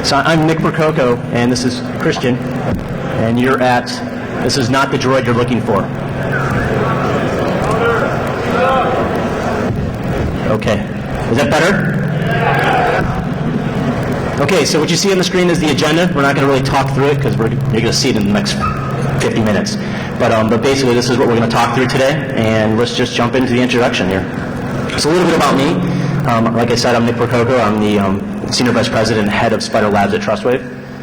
So I'm Nick Percoco, and this is Christian, and you're at, this is not the droid you're looking for. Okay, is that better? Okay, so what you see on the screen is the agenda. We're not going to really talk through it because you're going to see it in the next 50 minutes. But basically this is what we're going to talk through today, and let's just jump into the introduction here. So a little bit about me. Like I said, I'm Nick Percoco. I'm the Senior Vice President and Head of Spider Labs at Trustwave.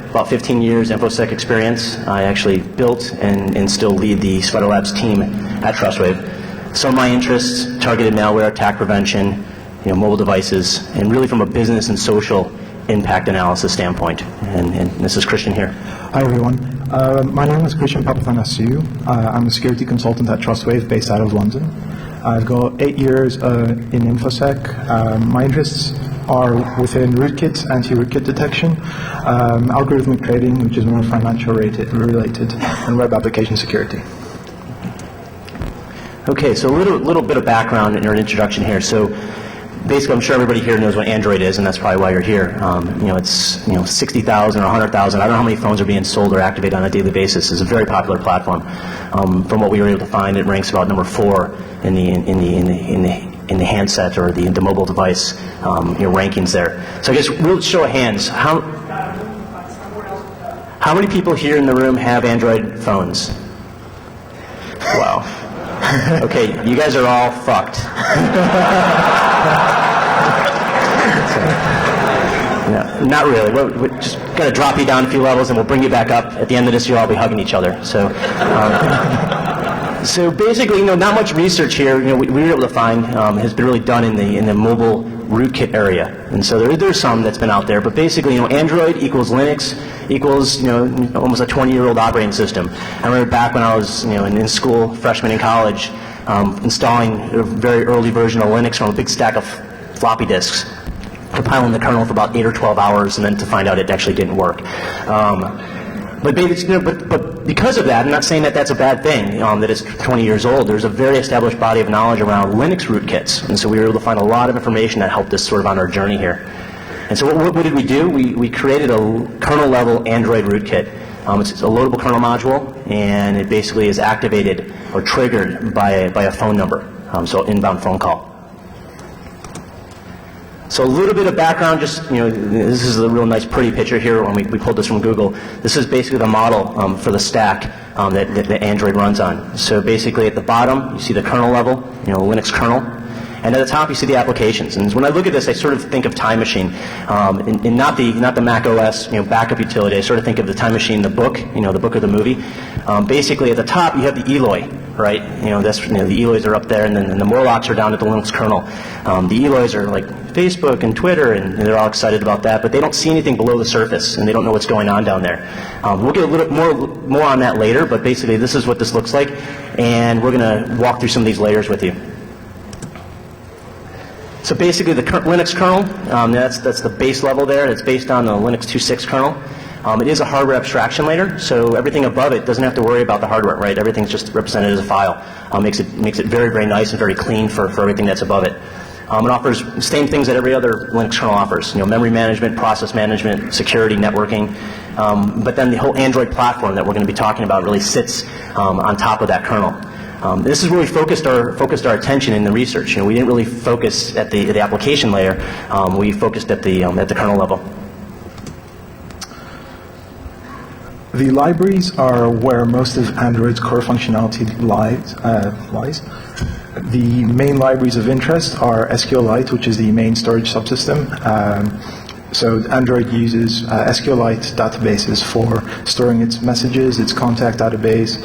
About 15 years InfoSec experience. I actually built and still lead the Spider Labs team at Trustwave. Some of my interests: targeted malware, attack prevention, mobile devices, and really from a business and social impact analysis standpoint. And this is Christian here. Hi everyone. My name is Christian Papathanasiou. I'm a security consultant at Trustwave based out of London. I've got 8 years in InfoSec. My interests are within rootkits, anti-rootkit detection, algorithmic trading, which is more financial related, and web application security. Okay, so a little bit of background in our introduction here. So basically, I'm sure everybody here knows what Android is, and that's probably why you're here. It's 60,000 or 100,000. I don't know how many phones are being sold or activated on a daily basis. It's a very popular platform. From what we were able to find, it ranks about number 4 in the handset or the mobile device rankings there. So I guess we'll show of hands. How many people here in the room have Android phones? Wow. Okay, you guys are all fucked. No, not really. We're just going to drop you down a few levels, and we'll bring you back up. At the end of this, you'll all be hugging each other. So, so basically, not much research here. We were able to find has been really done in the mobile rootkit area, and so there's some that's been out there. But basically, Android equals Linux equals almost a 20-year-old operating system. I remember back when I was in school, freshman in college, installing a very early version of Linux from a big stack of floppy disks, compiling the kernel for about 8 or 12 hours, and then to find out it actually didn't work. But because of that, I'm not saying that that's a bad thing, that it's 20 years old. There's a very established body of knowledge around Linux rootkits, and so we were able to find a lot of information that helped us sort of on our journey here. And so what did we do? We created a kernel-level Android rootkit. It's a loadable kernel module, and it basically is activated or triggered by a phone number, so inbound phone call. So a little bit of background, just, this is a real nice pretty picture here when we pulled this from Google. This is basically the model for the stack that Android runs on. So basically at the bottom, you see the kernel level, Linux kernel. And at the top, you see the applications. And when I look at this, I sort of think of Time Machine, and not the Mac OS backup utility. I sort of think of the Time Machine, the book, the book or the movie. Basically, at the top, you have the Eloy, right? The Eloys are up there, and then the Morlocks are down at the Linux kernel. The Eloys are like Facebook and Twitter, and they're all excited about that, but they don't see anything below the surface, and they don't know what's going on down there. We'll get a little bit more on that later, but basically, this is what this looks like, and we're going to walk through some of these layers with you. So basically, the Linux kernel, that's the base level there. It's based on the Linux 2.6 kernel. It is a hardware abstraction layer, so everything above it doesn't have to worry about the hardware, right? Everything's just represented as a file. Makes it very, very nice and very clean for everything that's above it. It offers the same things that every other Linux kernel offers. Memory management, process management, security, networking. But then the whole Android platform that we're going to be talking about really sits on top of that kernel. This is where we focused our attention in the research. We didn't really focus at the application layer. We focused at the kernel level. The libraries are where most of Android's core functionality lies. The main libraries of interest are SQLite, which is the main storage subsystem. So Android uses SQLite databases for storing its messages, its contact database,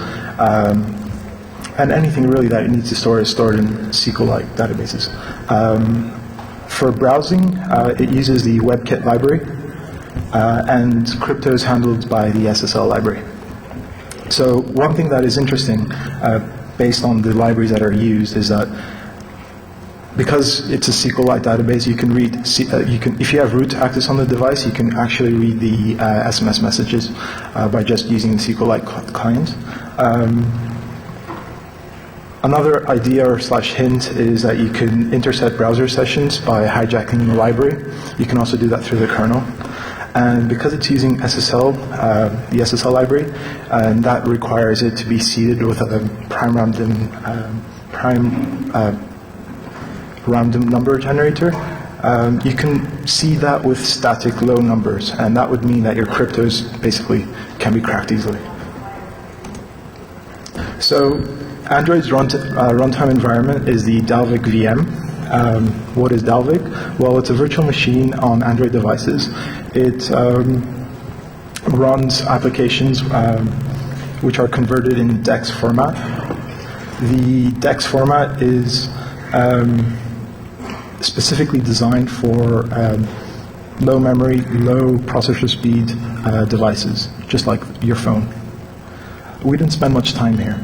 and anything really that it needs to store is stored in SQLite databases. For browsing, it uses the WebKit library, and crypto is handled by the SSL library. So one thing that is interesting, based on the libraries that are used, is that because it's a SQLite database, you can read. If you have root access on the device, you can actually read the SMS messages by just using the SQLite client. Another idea or / hint is that you can intercept browser sessions by hijacking the library. You can also do that through the kernel. And because it's using SSL, the SSL library, and that requires it to be seeded with a random number generator, you can see that with static low numbers, and that would mean that your cryptos basically can be cracked easily. So Android's runtime environment is the Dalvik VM. What is Dalvik? Well, it's a virtual machine on Android devices. It runs applications which are converted in DEX format. The DEX format is specifically designed for low memory, low processor speed devices, just like your phone. We didn't spend much time here.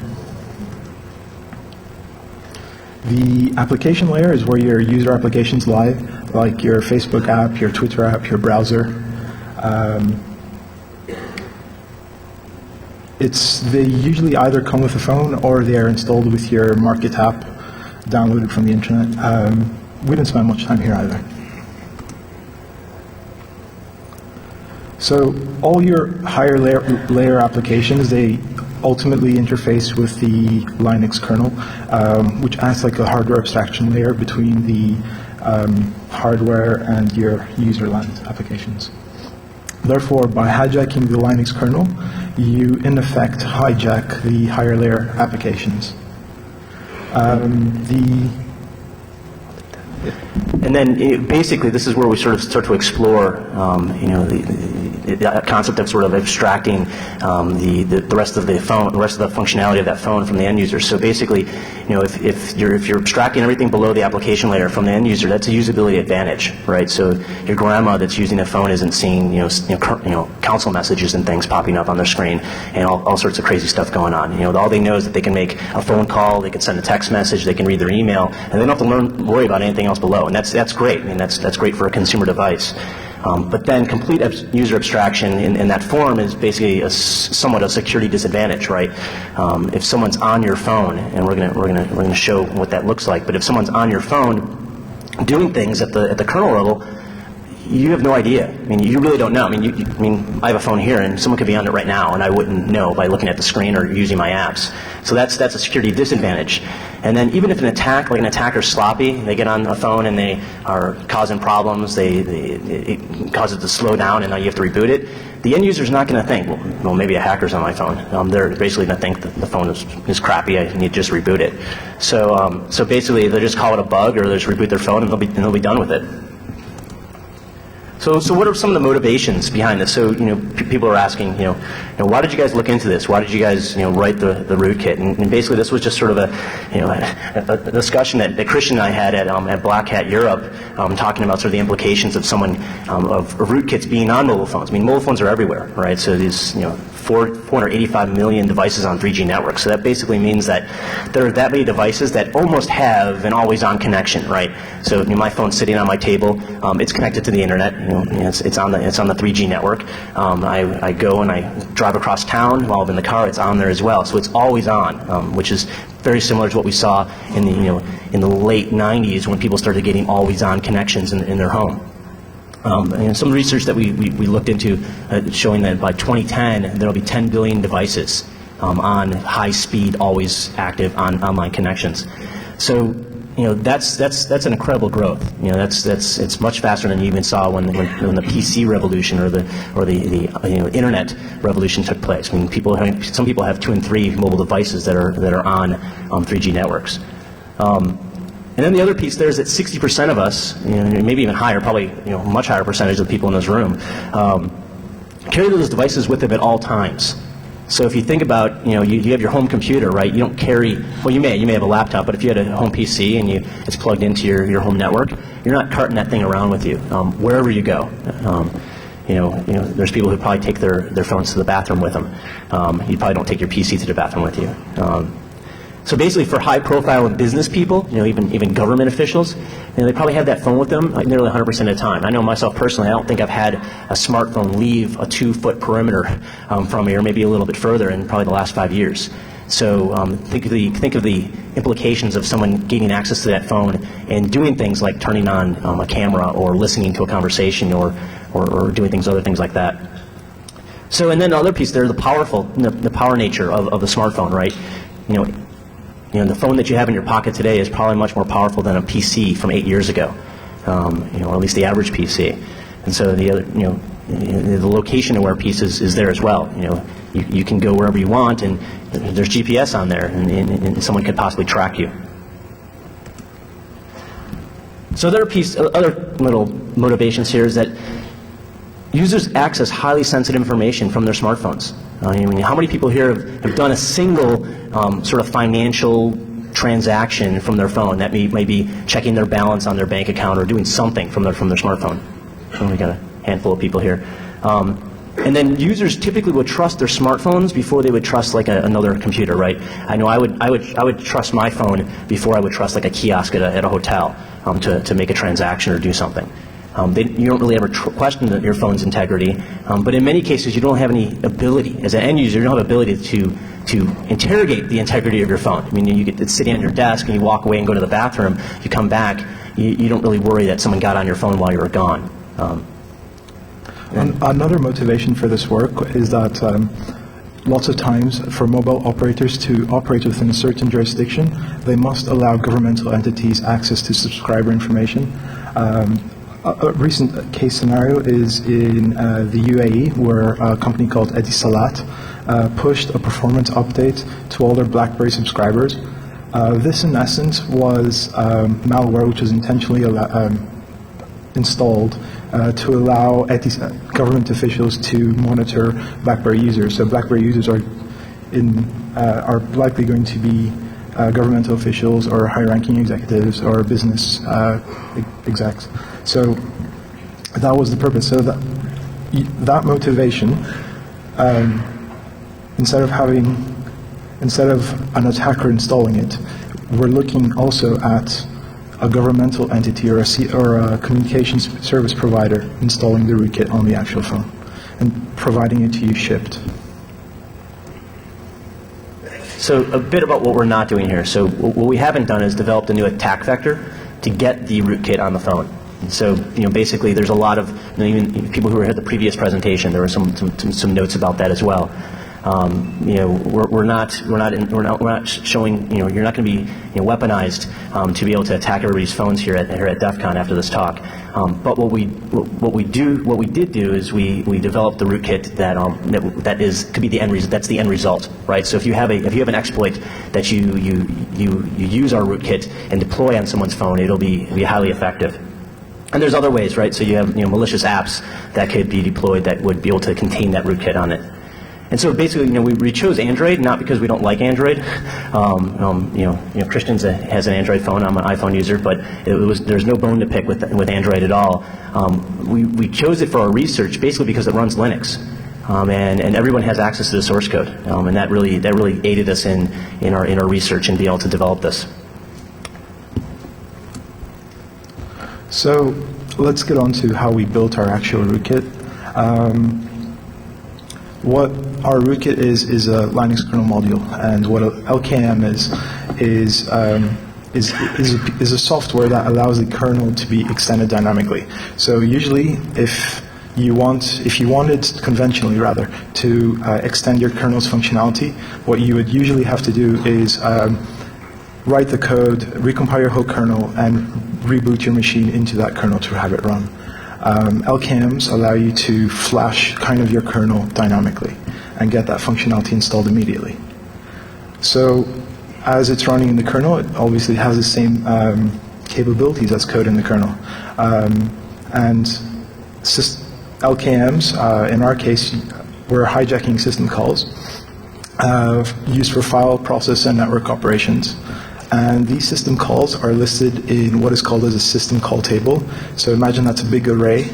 The application layer is where your user applications lie, like your Facebook app, your Twitter app, your browser. They usually either come with a phone or they are installed with your Market app downloaded from the internet. We didn't spend much time here either. So all your higher layer applications, they ultimately interface with the Linux kernel, which acts like a hardware abstraction layer between the hardware and your user land applications. Therefore, by hijacking the Linux kernel, you in effect hijack the higher layer applications. And then basically, this is where we sort of start to explore, the concept of sort of abstracting the rest of the phone, the rest of the functionality of that phone from the end user. So basically, if you're abstracting everything below the application layer from the end user, that's a usability advantage, right? So your grandma that's using a phone isn't seeing council messages and things popping up on their screen and all sorts of crazy stuff going on. All they know is that they can make a phone call, they can send a text message, they can read their email, and they don't have to worry about anything else below. And that's great. I mean, that's great for a consumer device. But then complete user abstraction in that form is basically somewhat a security disadvantage, right? If someone's on your phone, and we're gonna show what that looks like, but if someone's on your phone doing things at the kernel level, you have no idea. I mean, you really don't know. I mean, I have a phone here, and someone could be on it right now, and I wouldn't know by looking at the screen or using my apps. So that's a security disadvantage. And then even if an attacker's sloppy, they get on a phone and they are causing problems, it causes it to slow down, and now you have to reboot it. The end user's not going to think, well, maybe a hacker's on my phone. They're basically going to think that the phone is crappy. I need to just reboot it. So basically, they'll just call it a bug, or they'll just reboot their phone, and they'll be done with it. So what are some of the motivations behind this? So people are asking, why did you guys look into this? Why did you guys write the rootkit? And basically, this was just sort of a discussion that Christian and I had at Black Hat Europe, talking about sort of the implications of of rootkits being on mobile phones. I mean, mobile phones are everywhere, right? So these 485 million devices on 3G networks. So that basically means that there are that many devices that almost have an always-on connection, right? So my phone's sitting on my table. It's connected to the internet. It's on the 3G network. I go and I drive across town while I'm in the car. It's on there as well. So it's always on, which is very similar to what we saw in the late 90s when people started getting always-on connections in their home. And some research that we looked into showing that by 2010 there will be 10 billion devices on high-speed, always active online connections. So that's an incredible growth. It's much faster than you even saw when the PC revolution or the internet revolution took place. I mean, some people have 2 and 3 mobile devices that are on 3G networks. And then the other piece there is that 60% of us, maybe even higher, probably a much higher percentage of the people in this room, carry those devices with them at all times. So if you think about, you have your home computer, right? You don't carry, well, you may have a laptop, but if you had a home PC and it's plugged into your home network, you're not carting that thing around with you wherever you go. There's people who probably take their phones to the bathroom with them. You probably don't take your PC to the bathroom with you. So basically, for high-profile and business people, even government officials, they probably have that phone with them nearly 100% of the time. I know myself personally, I don't think I've had a smartphone leave a 2-foot perimeter from me, or maybe a little bit further, in probably the last 5 years. So think of the implications of someone gaining access to that phone and doing things like turning on a camera or listening to a conversation or or doing other things like that. So, and then the other piece there, the power nature of the smartphone, right? The phone that you have in your pocket today is probably much more powerful than a PC from 8 years ago, or at least the average PC. And so the location-aware piece is there as well. You can go wherever you want, and there's GPS on there, and someone could possibly track you. So other little motivations here is that users access highly sensitive information from their smartphones. How many people here have done a single sort of financial transaction from their phone? That may be checking their balance on their bank account or doing something from their smartphone. We got a handful of people here. And then users typically would trust their smartphones before they would trust like another computer, right? I know I would trust my phone before I would trust like a kiosk at a hotel to make a transaction or do something. You don't really ever question your phone's integrity, but in many cases you don't have any ability, as an end user, you don't have ability to interrogate the integrity of your phone. It's sitting on your desk and you walk away and go to the bathroom, you come back, you don't really worry that someone got on your phone while you were gone. Another motivation for this work is that lots of times for mobile operators to operate within a certain jurisdiction, they must allow governmental entities access to subscriber information. A recent case scenario is in the UAE, where a company called Etisalat pushed a performance update to all their BlackBerry subscribers. This, in essence, was malware which was intentionally installed to allow government officials to monitor BlackBerry users. So BlackBerry users are likely going to be governmental officials or high-ranking executives or business execs. So that was the purpose. So that motivation, instead of an attacker installing it, we're looking also at a governmental entity or a communications service provider installing the rootkit on the actual phone and providing it to you shipped. So a bit about what we're not doing here. So what we haven't done is developed a new attack vector to get the rootkit on the phone. And so basically there's a lot of, even people who were at the previous presentation, there were some notes about that as well. We're not showing, you're not going to be weaponized to be able to attack everybody's phones here at DEF CON after this talk. But what we did do is we developed the rootkit that could be the end result. That's the end result, right? So if you have an exploit that you use our rootkit and deploy on someone's phone, it'll be highly effective. And there's other ways, right? So you have malicious apps that could be deployed that would be able to contain that rootkit on it. And so basically, we chose Android not because we don't like Android. Christian has an Android phone. I'm an iPhone user, but there's no bone to pick with Android at all. We chose it for our research basically because it runs Linux, and everyone has access to the source code, and that really aided us in our research and being able to develop this. So let's get on to how we built our actual rootkit. What our rootkit is a Linux kernel module, and what LKM is a software that allows the kernel to be extended dynamically. So usually, if you wanted conventionally rather to extend your kernel's functionality, what you would usually have to do is write the code, recompile your whole kernel, and reboot your machine into that kernel to have it run. LKMs allow you to flash kind of your kernel dynamically and get that functionality installed immediately. So as it's running in the kernel, it obviously has the same capabilities as code in the kernel. And LKMs, in our case, we're hijacking system calls used for file, process, and network operations. And these system calls are listed in what is called as a system call table. So imagine that's a big array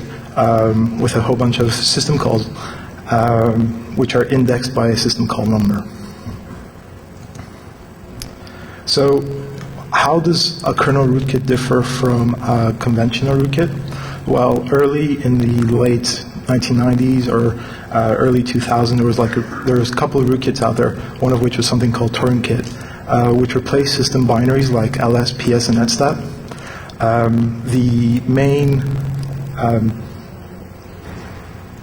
with a whole bunch of system calls which are indexed by a system call number. So how does a kernel rootkit differ from a conventional rootkit? Well, early in the late 1990s or early 2000, there was a couple of rootkits out there, one of which was something called TorrentKit, which replaced system binaries like ls, ps, and netstat. The main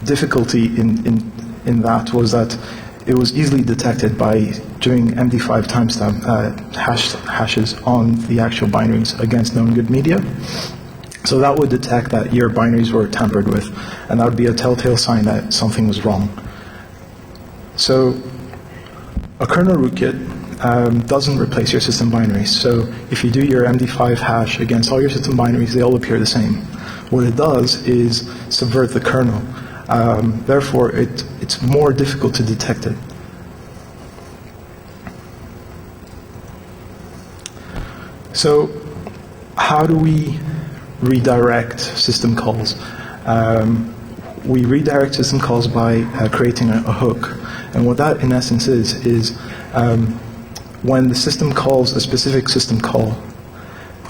difficulty in that was that it was easily detected by doing MD5 timestamp hashes on the actual binaries against known good media. So that would detect that your binaries were tampered with, and that would be a telltale sign that something was wrong. So a kernel rootkit doesn't replace your system binaries. So if you do your MD5 hash against all your system binaries, they all appear the same. What it does is subvert the kernel. Therefore, it's more difficult to detect it. So how do we redirect system calls? We redirect system calls by creating a hook. And what that in essence is when the system calls a specific system call,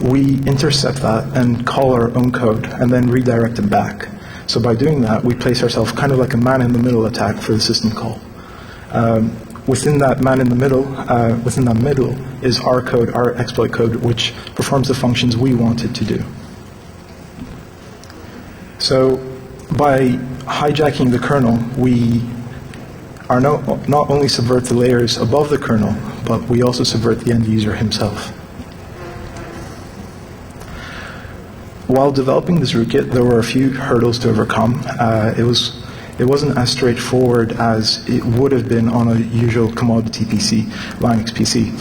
we intercept that and call our own code and then redirect it back. So by doing that, we place ourselves kind of like a man-in-the-middle attack for the system call. Within that man-in-the-middle, within that middle is our code, our exploit code, which performs the functions we want it to do. So by hijacking the kernel, we are not only subvert the layers above the kernel, but we also subvert the end user himself. While developing this rootkit, there were a few hurdles to overcome. It wasn't as straightforward as it would have been on a usual commodity PC, Linux PC.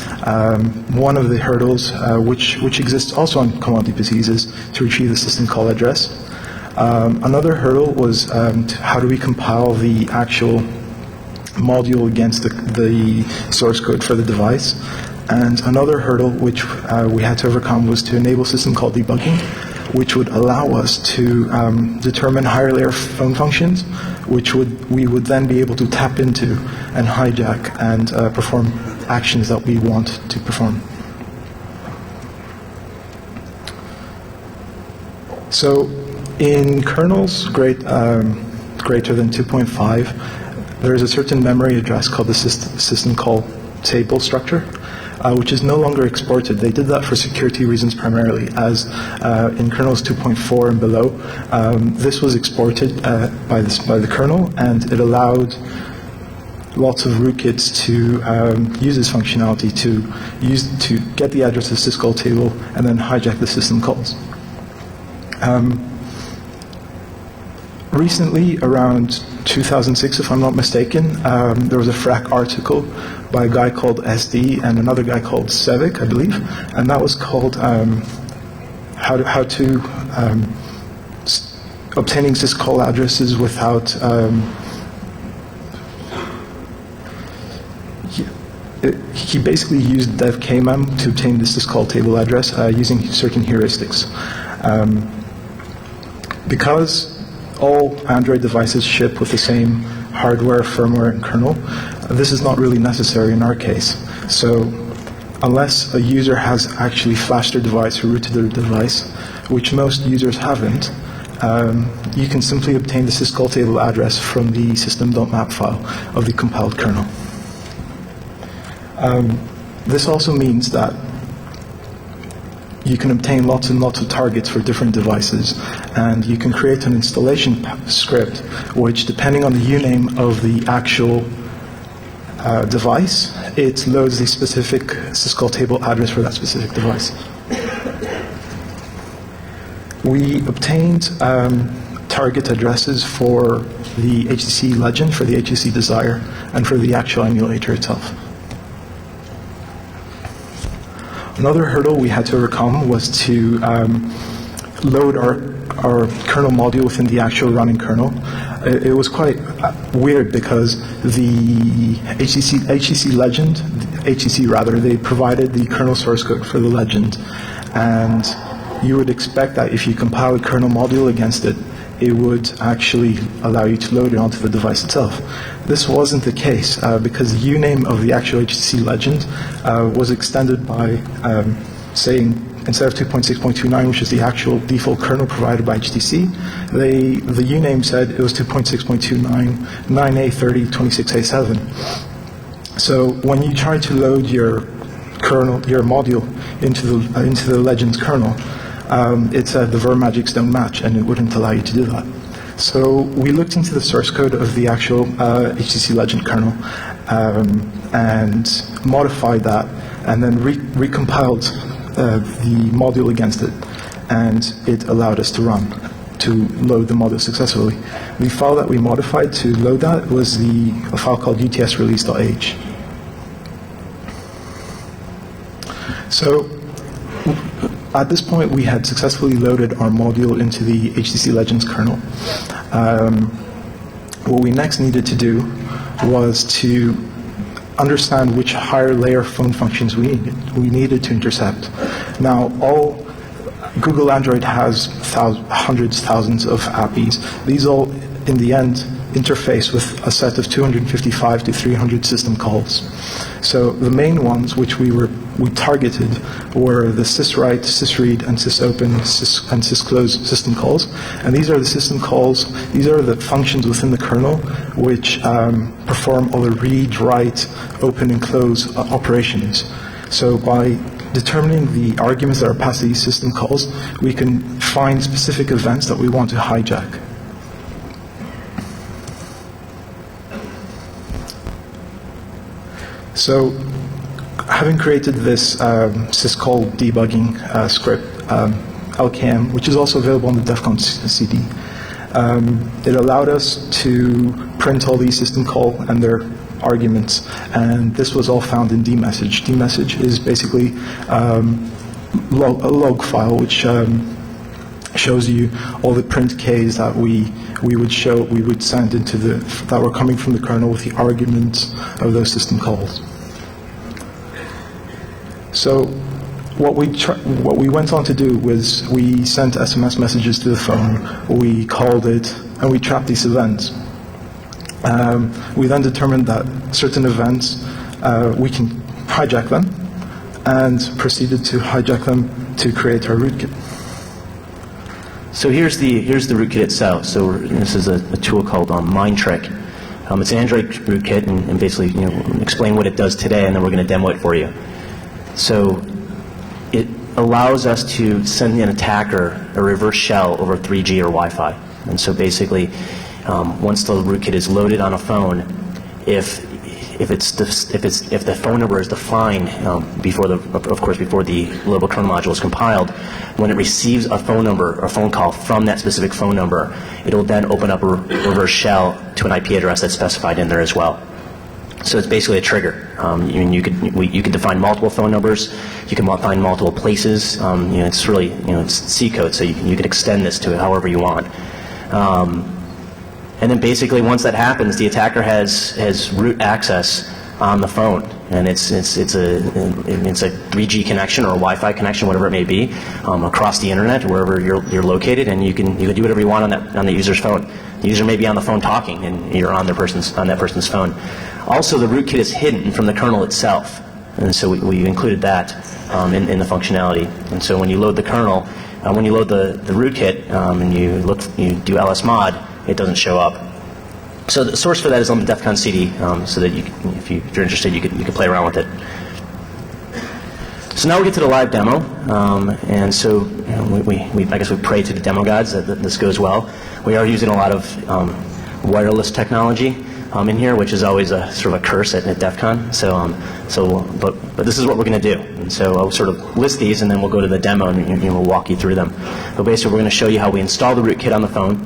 One of the hurdles, which exists also on commodity PCs, is to retrieve the system call address. Another hurdle was how do we compile the actual module against the source code for the device. And another hurdle which we had to overcome was to enable system call debugging, which would allow us to determine higher layer phone functions, which we would then be able to tap into and hijack and perform actions that we want to perform. So in kernels greater than 2.5, there is a certain memory address called the system call table structure, which is no longer exported. They did that for security reasons primarily, as in kernels 2.4 and below, this was exported by the kernel, and it allowed lots of rootkits to use this functionality to get the address of the syscall table and then hijack the system calls. Recently, around 2006, if I'm not mistaken, there was a FRAC article by a guy called SD and another guy called Sevic, I believe, and that was called how to obtaining syscall addresses without he basically used devkmem to obtain the syscall table address using certain heuristics. Because all Android devices ship with the same hardware, firmware, and kernel, this is not really necessary in our case. So unless a user has actually flashed their device or rooted their device, which most users haven't, you can simply obtain the syscall table address from the system.map file of the compiled kernel. This also means that you can obtain lots and lots of targets for different devices, and you can create an installation script which, depending on the uname of the actual device, it loads the specific syscall table address for that specific device. We obtained target addresses for the HTC Legend, for the HTC Desire, and for the actual emulator itself. Another hurdle we had to overcome was to load our kernel module within the actual running kernel. It was quite weird because the HTC Legend, they provided the kernel source code for the Legend, and you would expect that if you compile a kernel module against it, it would actually allow you to load it onto the device itself. This wasn't the case because the uname of the actual HTC Legend was extended by saying, instead of 2.6.29, which is the actual default kernel provided by HTC, the uname said it was 2.6.29, 9A30, 26A7. So when you try to load your kernel, your module into the Legend's kernel, it said the ver magics don't match, and it wouldn't allow you to do that. So we looked into the source code of the actual HTC Legend kernel and modified that, and then recompiled the module against it, and it allowed us to load the module successfully. The file that we modified to load that was a file called utsrelease.h. So at this point, we had successfully loaded our module into the HTC Legends kernel. What we next needed to do was to understand which higher layer phone functions we needed to intercept. Now, Google Android has hundreds, thousands of APIs. These all, in the end, interface with a set of 255 to 300 system calls. So the main ones which we targeted were the syswrite, sysread, and sysopen and sysclose system calls. And these are the system calls, these are the functions within the kernel which perform all the read, write, open, and close operations. So by determining the arguments that are passed to these system calls, we can find specific events that we want to hijack. So, having created this syscall debugging script, LKM, which is also available on the DEF CON CD, it allowed us to print all these system call and their arguments, and this was all found in dmessage. Dmessage is basically a log file which shows you all the print keys that we would send into that were coming from the kernel with the arguments of those system calls. So what we went on to do was we sent SMS messages to the phone, we called it, and we trapped these events. We then determined that certain events, we can hijack them, and proceeded to hijack them to create our rootkit. So here's the rootkit itself. So this is a tool called Mindtrick. It's an Android rootkit, and basically, explain what it does today, and then we're going to demo it for you. So it allows us to send an attacker a reverse shell over 3G or Wi-Fi. And so basically, once the rootkit is loaded on a phone, if the phone number is defined before the local kernel module is compiled, when it receives a phone number or phone call from that specific phone number, it'll then open up a reverse shell to an IP address that's specified in there as well. So it's basically a trigger. You could define multiple phone numbers. You can find multiple places. It's really it's C code, so you can extend this to however you want. And then basically, once that happens, the attacker has root access on the phone, and it's a 3G connection or a Wi-Fi connection, whatever it may be, across the internet, wherever you're located, and you can do whatever you want on the user's phone. The user may be on the phone talking, and you're on that person's phone. Also, the rootkit is hidden from the kernel itself, and so we included that in the functionality. And so when you load the kernel, when you load the rootkit and you do lsmod, it doesn't show up. So the source for that is on the DEF CON CD, so that if you're interested, you can play around with it. So now we get to the live demo, and so I guess we pray to the demo gods that this goes well. We are using a lot of wireless technology in here, which is always a sort of a curse at DEF CON. But this is what we're going to do. And so I'll sort of list these, and then we'll go to the demo, and we'll walk you through them. But basically, we're going to show you how we install the rootkit on the phone.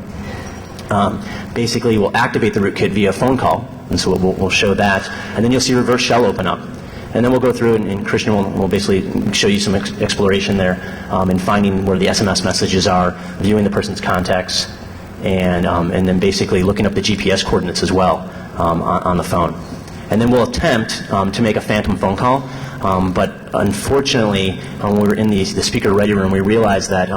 Basically, we'll activate the rootkit via phone call, and so we'll show that. And then you'll see reverse shell open up. And then we'll go through, and Christian will basically show you some exploration there in finding where the SMS messages are, viewing the person's contacts, and then basically looking up the GPS coordinates as well on the phone. And then we'll attempt to make a phantom phone call, but unfortunately, when we were in the speaker ready room, we realized that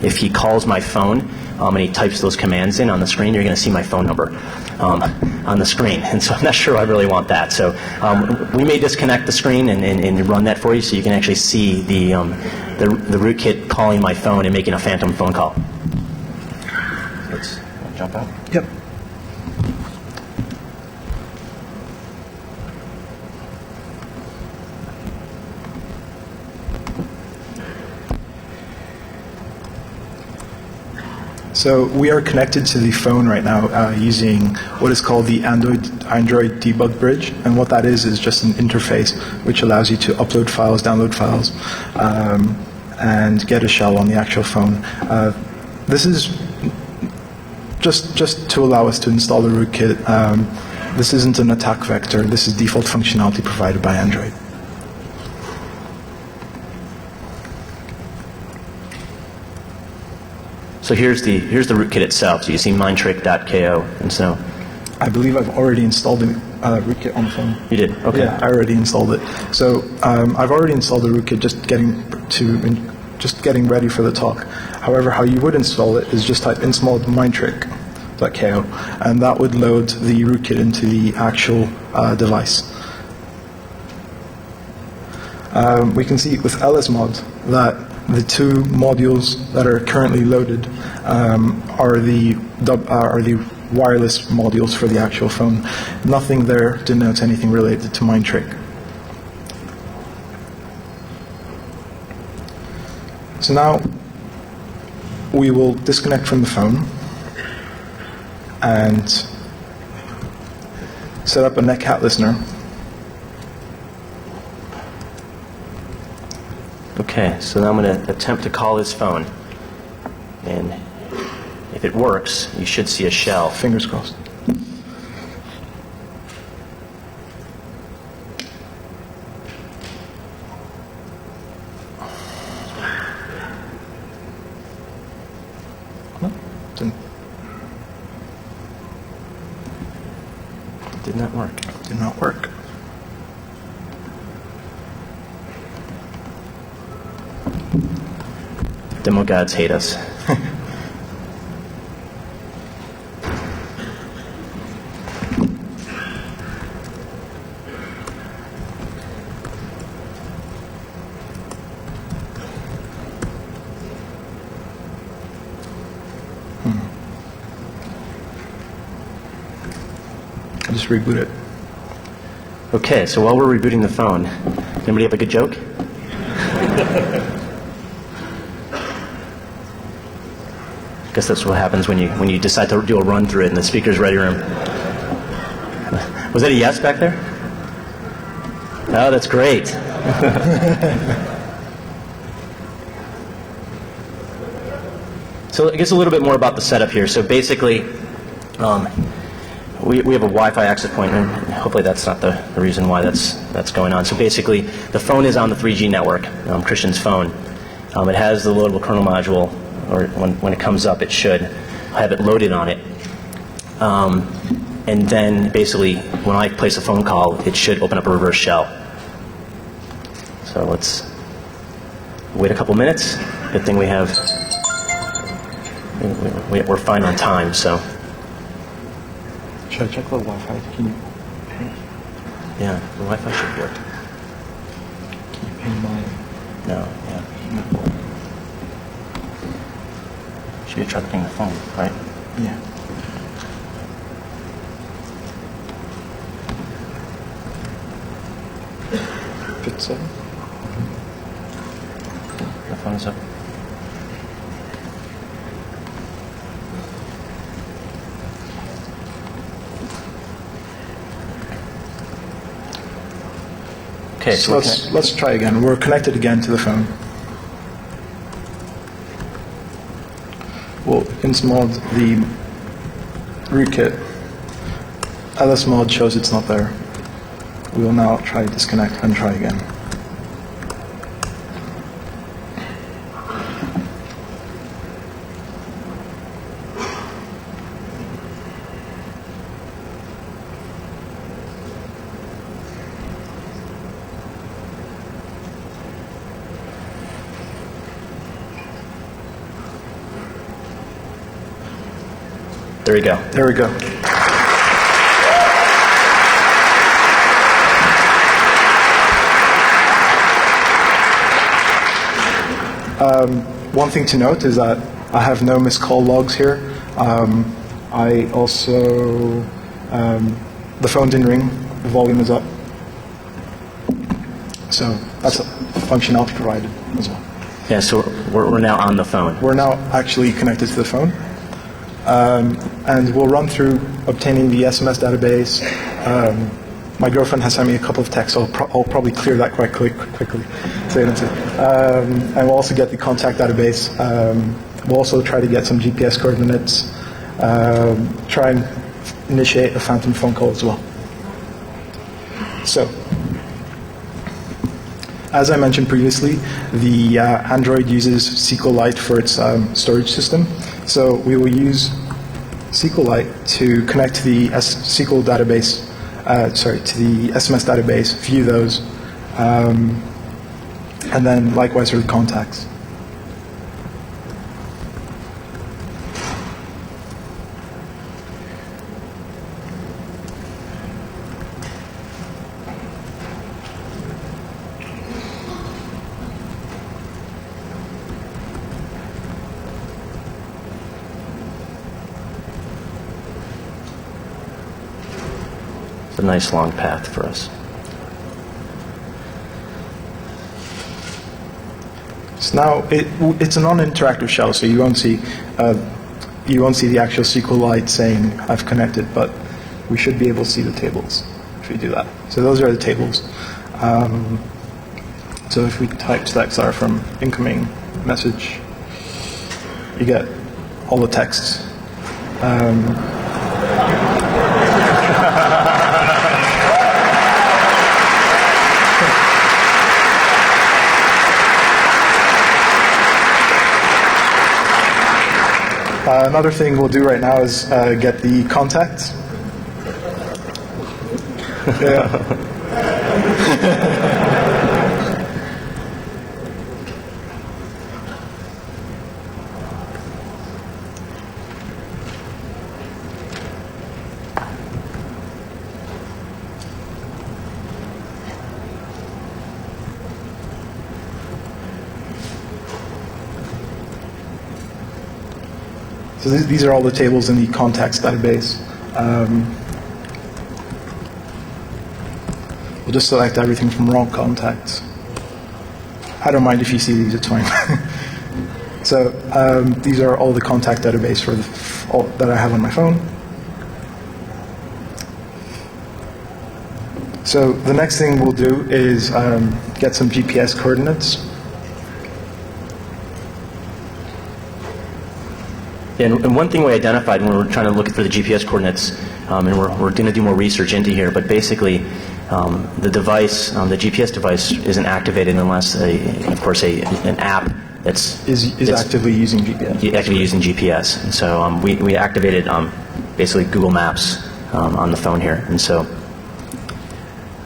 if he calls my phone and he types those commands in on the screen, you're going to see my phone number on the screen. And so I'm not sure I really want that. So we may disconnect the screen and run that for you so you can actually see the rootkit calling my phone and making a phantom phone call. Let's jump out. Yep. So we are connected to the phone right now using what is called the Android debug bridge, and what that is just an interface which allows you to upload files, download files, and get a shell on the actual phone. This is just to allow us to install the rootkit. This isn't an attack vector. This is default functionality provided by Android. So here's the rootkit itself. So you see mindtrick.ko, and so I believe I've already installed the rootkit on the phone. you did. Okay. Yeah, I already installed it. So I've already installed the rootkit, just getting ready for the talk. However, how you would install it is just type install mindtrick.ko, and that would load the rootkit into the actual device. We can see with lsmod that the two modules that are currently loaded are the wireless modules for the actual phone. Nothing there denotes anything related to mindtrick. So now we will disconnect from the phone and set up a netcat listener. Okay, so now I'm going to attempt to call his phone. And if it works, you should see a shell. Fingers crossed. No, Did not work. did not work. Demo gods hate us. I just reboot it. Okay, so while we're rebooting the phone, anybody have a good joke? I guess that's what happens when you decide to do a run through it in the speaker's ready room. Was that a yes back there? Oh, that's great. So I guess a little bit more about the setup here. So basically, we have a Wi-Fi access point, and hopefully that's not the reason why that's going on. So basically, the phone is on the 3G network, Christian's phone. It has the loadable kernel module, or when it comes up, it should have it loaded on it. And then basically, when I place a phone call, it should open up a reverse shell. So let's wait a couple minutes. Good thing we're fine on time, so. Should I check the Wi-Fi? Can you ping? Yeah, the Wi-Fi should work. Can you ping my? No, yeah. Should be trying to ping the phone, right? Yeah. Fits up. The phone is up. Okay, So let's try again. We're connected again to the phone. We'll install the rootkit. lsmod shows it's not there. We will now try to disconnect and try again. There we go. There we go. One thing to note is that I have no missed call logs here. I also, the phone didn't ring, the volume is up. So that's a functionality provided as well. Yeah, so we're now on the phone. We're now actually connected to the phone. and we'll run through obtaining the SMS database. My girlfriend has sent me a couple of texts, so I'll probably clear that quite quickly. And we'll also get the contact database. We'll also try to get some GPS coordinates, try and initiate a phantom phone call as well. So, as I mentioned previously, the Android uses SQLite for its storage system. So we will use SQLite to connect to the SQL database, to the SMS database, view those, and then likewise for the contacts. A nice long path for us. So now it's a non-interactive shell, so you won't see the actual SQLite saying I've connected, but we should be able to see the tables if we do that. So those are the tables. So if we type .xr from incoming message, you get all the texts. Another thing we'll do right now is get the contacts. Yeah. So these are all the tables in the contacts database. We'll just select everything from raw contacts. I don't mind if you see these, it's fine. So these are all the contact database for all that I have on my phone. So the next thing we'll do is get some GPS coordinates. And one thing we identified when we were trying to look for the GPS coordinates, and we're going to do more research into here, but basically the device, the GPS device isn't activated unless, of course, an app that's actively using GPS. Actively using GPS. And so we activated basically Google Maps on the phone here. And so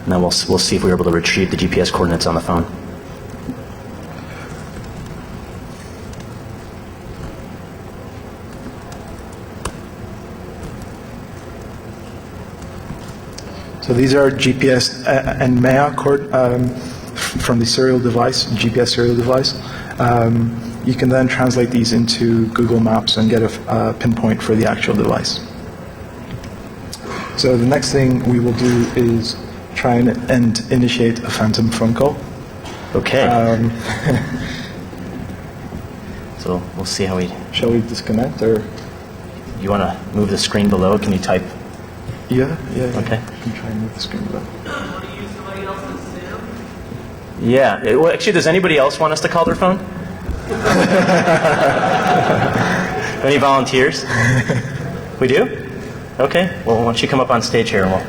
now we'll see if we're able to retrieve the GPS coordinates on the phone. So these are GPS and MEA from the serial device, GPS serial device. You can then translate these into Google Maps and get a pinpoint for the actual device. So the next thing we will do is try and initiate a phantom phone call. Okay. So we'll see how we... Shall we disconnect, or? You want to move the screen below? Can you type? Yeah. Okay. I can try and move the screen below. Want to use somebody else's SIM? Yeah. Well, actually, does anybody else want us to call their phone? Any volunteers? We do? Okay. Well, why don't you come up on stage here and we'll...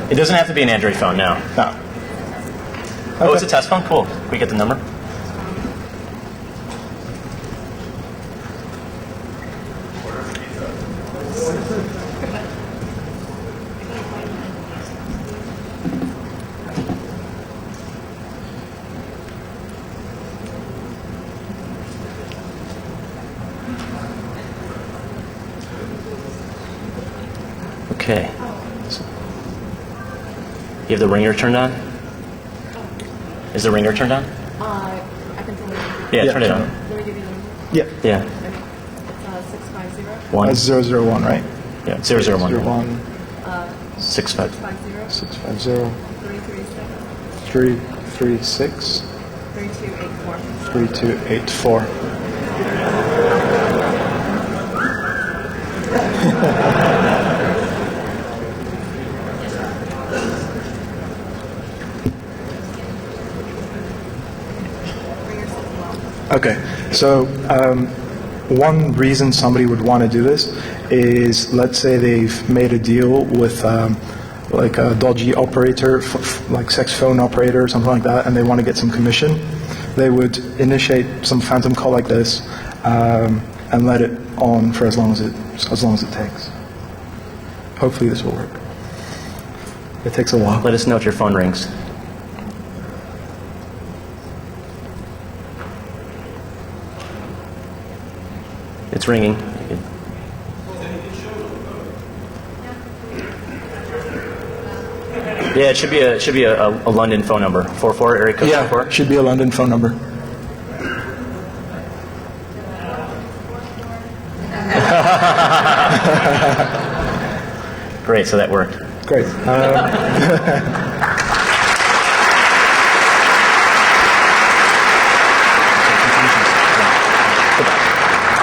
It doesn't have to be an Android phone, no. No. Oh, it's a test phone? Cool. Can we get the number? Okay. You have the ringer turned on? Is the ringer turned on? I can tell you. Yeah, turn it on. Let me give you the number. Yeah. Yeah. It's 650. 1. That's 001, right? Yeah, 001. 01 65. 50 650 337 336 3284. 3284. Okay, so one reason somebody would want to do this is, let's say they've made a deal with like a dodgy operator, like sex phone operator or something like that, and they want to get some commission. They would initiate some phantom call like this and let it on for as long as it takes. Hopefully this will work. It takes a while. Let us know if your phone rings. It's ringing. Yeah, it should be a London phone number. 44 area code. Yeah, 44. should be a London phone number. Great, so that worked. Great.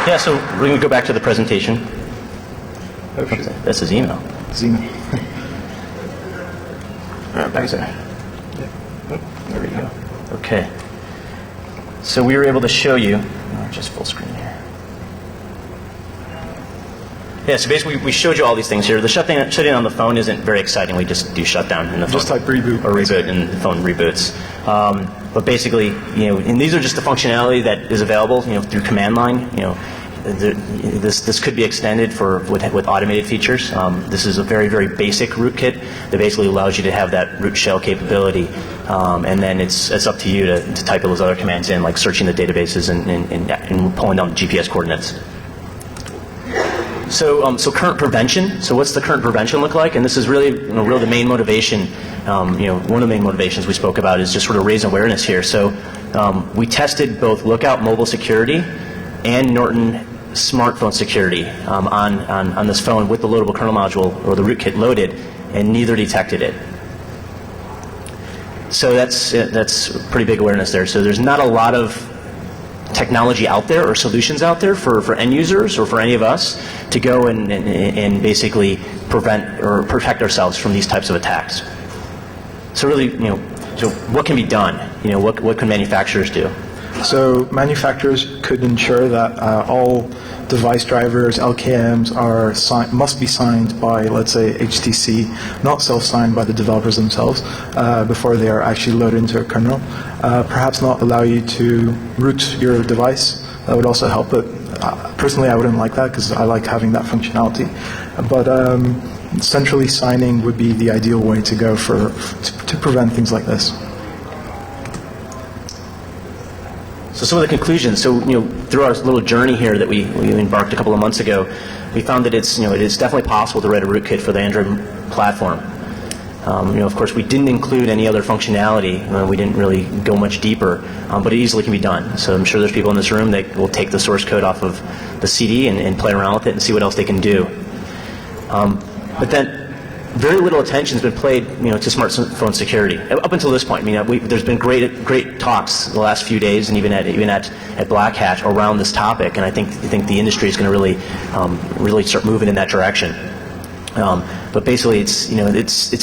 Yeah, so we're going to go back to the presentation. Oh, shit. That's his email. Zima. Back there. Oh, there we go. Okay. So we were able to show you, just full screen here. Yeah, so basically we showed you all these things here. The shutting on the phone isn't very exciting. We just do shutdown in the phone. Just type reboot. Or reboot and the phone reboots. But basically, and these are just the functionality that is available, through command line. This could be extended with automated features. This is a very, very basic rootkit that basically allows you to have that root shell capability, and then it's up to you to type those other commands in, like searching the databases and pulling down GPS coordinates. So current prevention. So what's the current prevention look like? And this is really, really the main motivation. One of the main motivations we spoke about is just sort of raise awareness here. So we tested both Lookout mobile security and Norton smartphone security on this phone with the loadable kernel module or the rootkit loaded, and neither detected it. So that's pretty big awareness there. So there's not a lot of technology out there or solutions out there for end users or for any of us to go and basically prevent or protect ourselves from these types of attacks. So really, so what can be done? What can manufacturers do? So manufacturers could ensure that all device drivers, LKMs, must be signed by, let's say, HTC, not self-signed by the developers themselves before they are actually loaded into a kernel. Perhaps not allow you to root your device. That would also help, but personally I wouldn't like that because I like having that functionality. But centrally signing would be the ideal way to go to prevent things like this. So some of the conclusions. So through our little journey here that we embarked a couple of months ago, we found that it is definitely possible to write a rootkit for the Android platform. Of course, we didn't include any other functionality. We didn't really go much deeper, but it easily can be done. So I'm sure there's people in this room that will take the source code off of the CD and play around with it and see what else they can do. But then very little attention has been paid, to smartphone security up until this point. There's been great talks the last few days, and even at Black Hat around this topic. And I think the industry is going to really start moving in that direction. But basically, it's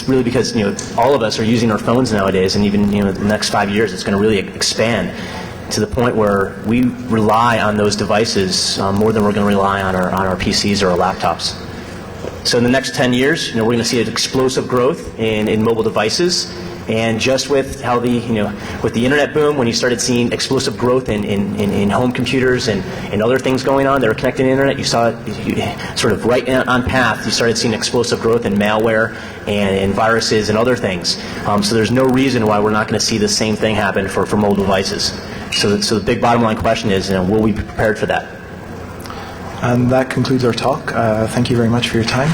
really because all of us are using our phones nowadays, and even the next 5 years, it's going to really expand to the point where we rely on those devices more than we're going to rely on our PCs or our laptops. So in the next 10 years, we're going to see an explosive growth in mobile devices, and just with how with the internet boom, when you started seeing explosive growth in home computers and other things going on that are connected to the internet, you saw it sort of right on path. You started seeing explosive growth in malware and viruses and other things. So there's no reason why we're not going to see the same thing happen for mobile devices. So the big bottom line question is, will we be prepared for that? And that concludes our talk. Thank you very much for your time.